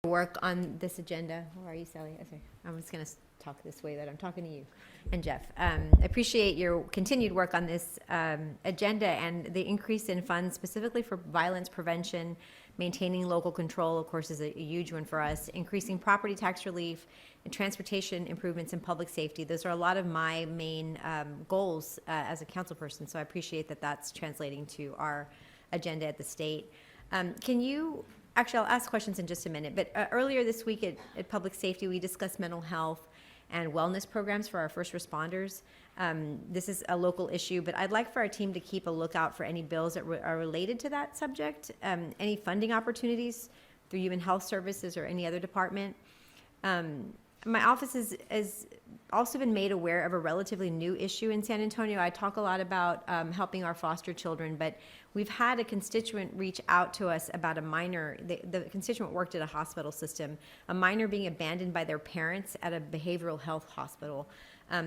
work on this agenda. Where are you, Sally? Oh, sorry. I'm just going to talk this way that I'm talking to you and Jeff. Appreciate your continued work on this agenda and the increase in funds specifically for violence prevention. Maintaining local control, of course, is a huge one for us. Increasing property tax relief and transportation improvements and public safety. Those are a lot of my main goals as a council person. So I appreciate that that's translating to our agenda at the state. Can you, actually, I'll ask questions in just a minute, but earlier this week at Public Safety, we discussed mental health and wellness programs for our first responders. This is a local issue, but I'd like for our team to keep a lookout for any bills that are related to that subject, any funding opportunities through Human Health Services or any other department. My office has also been made aware of a relatively new issue in San Antonio. I talk a lot about helping our foster children, but we've had a constituent reach out to us about a minor. The constituent worked at a hospital system, a minor being abandoned by their parents at a behavioral health hospital.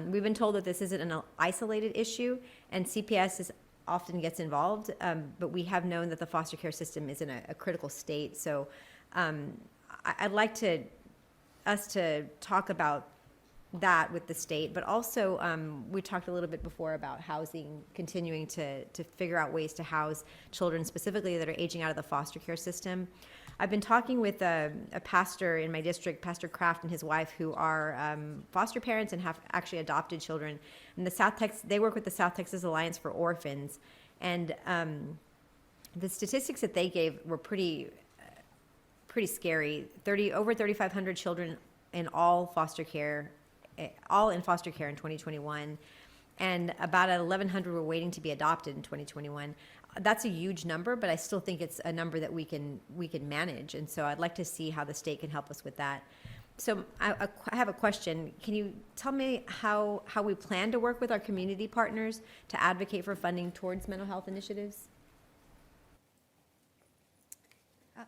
We've been told that this isn't an isolated issue, and CPS often gets involved, but we have known that the foster care system is in a critical state. So I'd like us to talk about that with the state, but also we talked a little bit before about housing, continuing to figure out ways to house children specifically that are aging out of the foster care system. I've been talking with a pastor in my district, Pastor Kraft and his wife, who are foster parents and have actually adopted children. And they work with the South Texas Alliance for Orphans, and the statistics that they gave were pretty scary. Over 3,500 children in all in foster care in 2021, and about 1,100 were waiting to be adopted in 2021. That's a huge number, but I still think it's a number that we can manage, and so I'd like to see how the state can help us with that. So I have a question. Can you tell me how we plan to work with our community partners to advocate for funding towards mental health initiatives?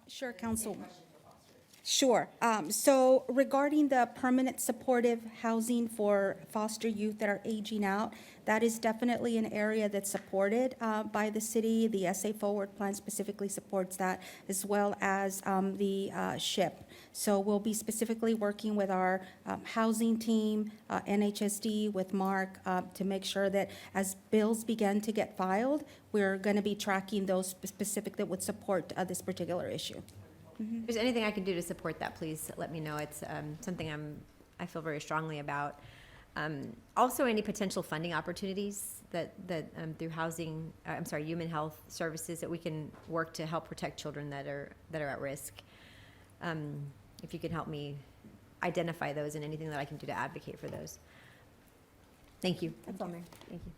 Sure, Council. Sure. So regarding the permanent supportive housing for foster youth that are aging out, that is definitely an area that's supported by the city. The SA Forward Plan specifically supports that, as well as the SHIP. So we'll be specifically working with our housing team, NHSD, with Mark, to make sure that as bills begin to get filed, we're going to be tracking those specific that would support this particular issue. If there's anything I can do to support that, please let me know. It's something I feel very strongly about. Also, any potential funding opportunities that through Human Health Services that we can work to help protect children that are at risk. If you can help me identify those and anything that I can do to advocate for those. Thank you. That's all, Mary. Thank you.